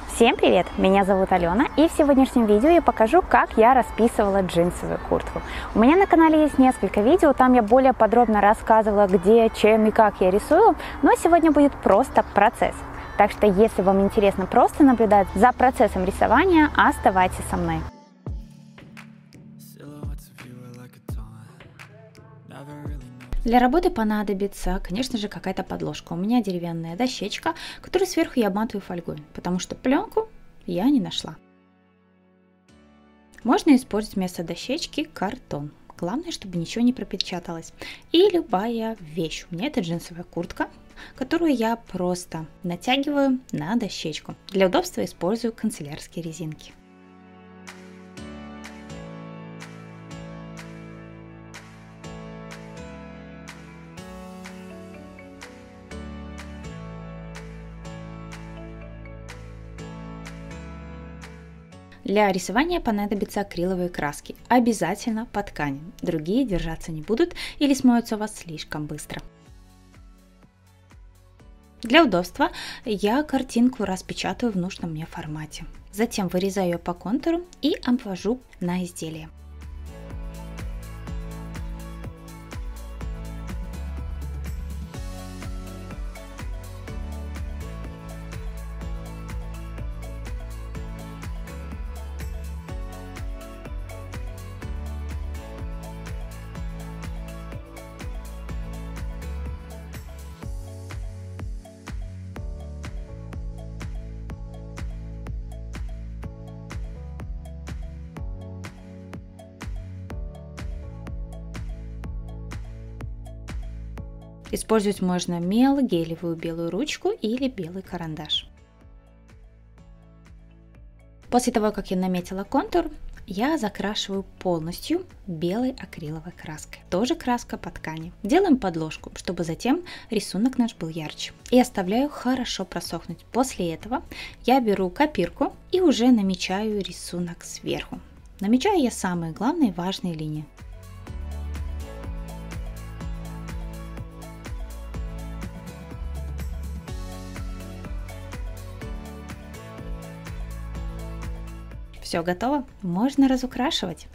Всем привет! Меня зовут Алена, и в сегодняшнем видео я покажу, как я расписывала джинсовую куртку. У меня на канале есть несколько видео, там я более подробно рассказывала, где, чем и как я рисую, но сегодня будет просто процесс. Так что, если вам интересно просто наблюдать за процессом рисования, оставайтесь со мной. Для работы понадобится, конечно же, какая-то подложка. У меня деревянная дощечка, которую сверху я обматываю фольгой, потому что пленку я не нашла. Можно использовать вместо дощечки картон. Главное, чтобы ничего не пропечаталось. И любая вещь. У меня это джинсовая куртка, которую я просто натягиваю на дощечку. Для удобства использую канцелярские резинки. Для рисования понадобятся акриловые краски, обязательно по ткани, другие держаться не будут или смоются у вас слишком быстро. Для удобства я картинку распечатаю в нужном мне формате, затем вырезаю ее по контуру и обвожу на изделие. Использовать можно мел, гелевую белую ручку или белый карандаш. После того, как я наметила контур, я закрашиваю полностью белой акриловой краской. Тоже краска по ткани. Делаем подложку, чтобы затем рисунок наш был ярче. И оставляю хорошо просохнуть. После этого я беру копирку и уже намечаю рисунок сверху. Намечаю я самые главные важные линии. Все готово, можно разукрашивать.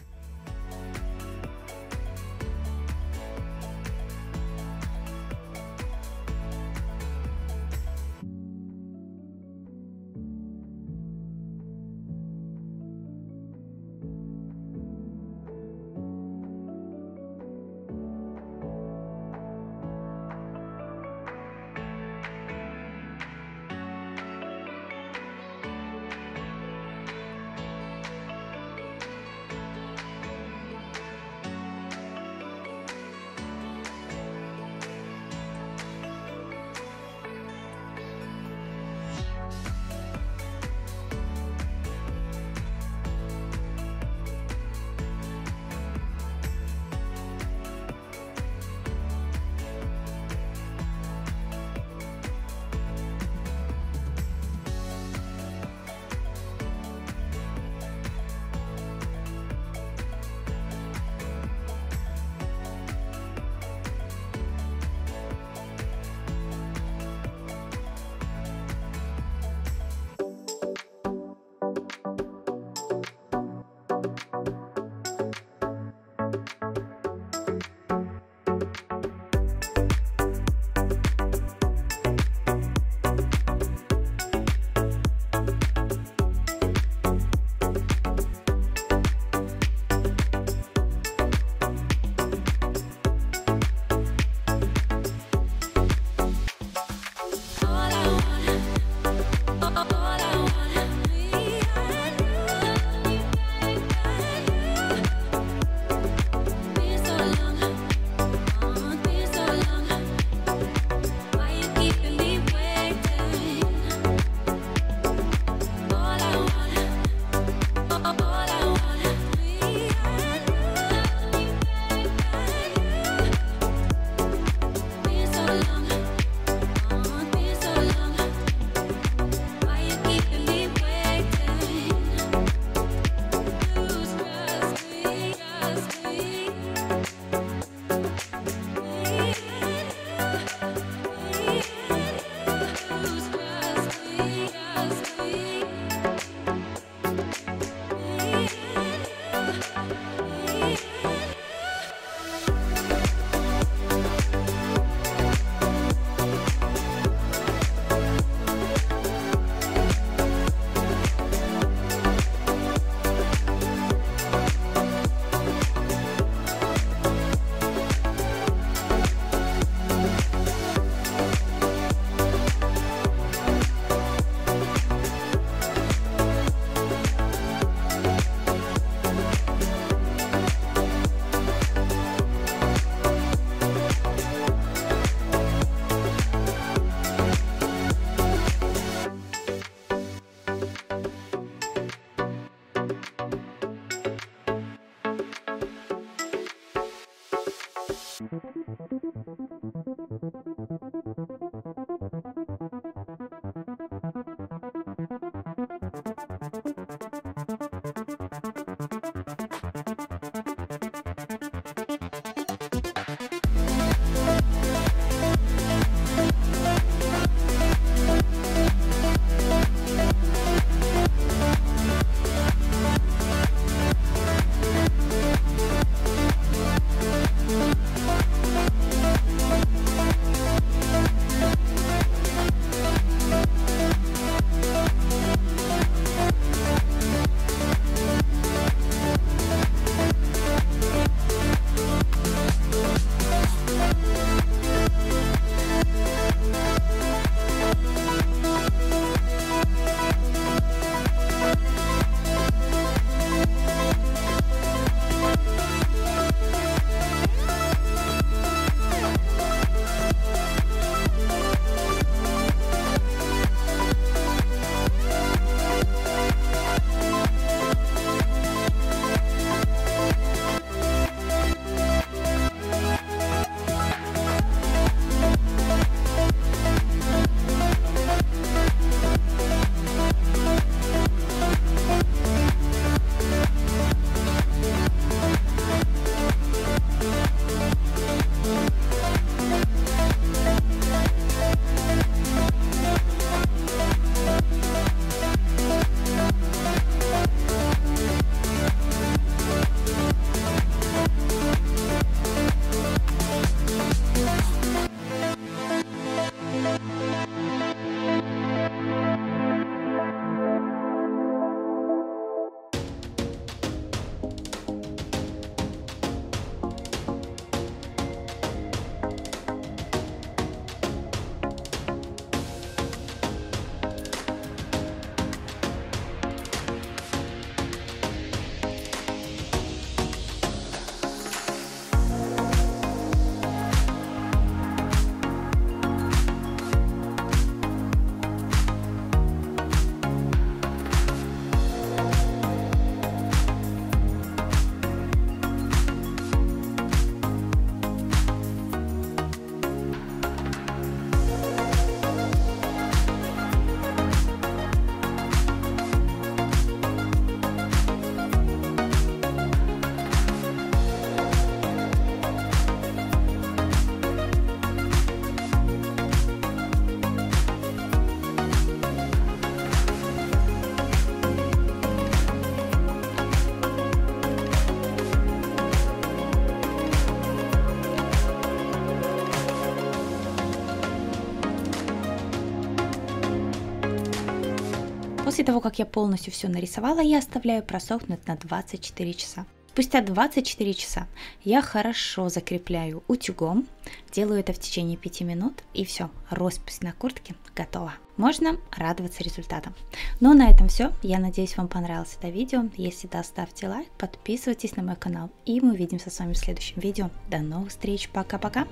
После того, как я полностью все нарисовала, я оставляю просохнуть на 24 часа. Спустя 24 часа я хорошо закрепляю утюгом, делаю это в течение 5 минут, и все, роспись на куртке готова. Можно радоваться результатам. Ну, на этом все. Я надеюсь, вам понравилось это видео. Если да, ставьте лайк, подписывайтесь на мой канал, и мы увидимся с вами в следующем видео. До новых встреч, пока-пока!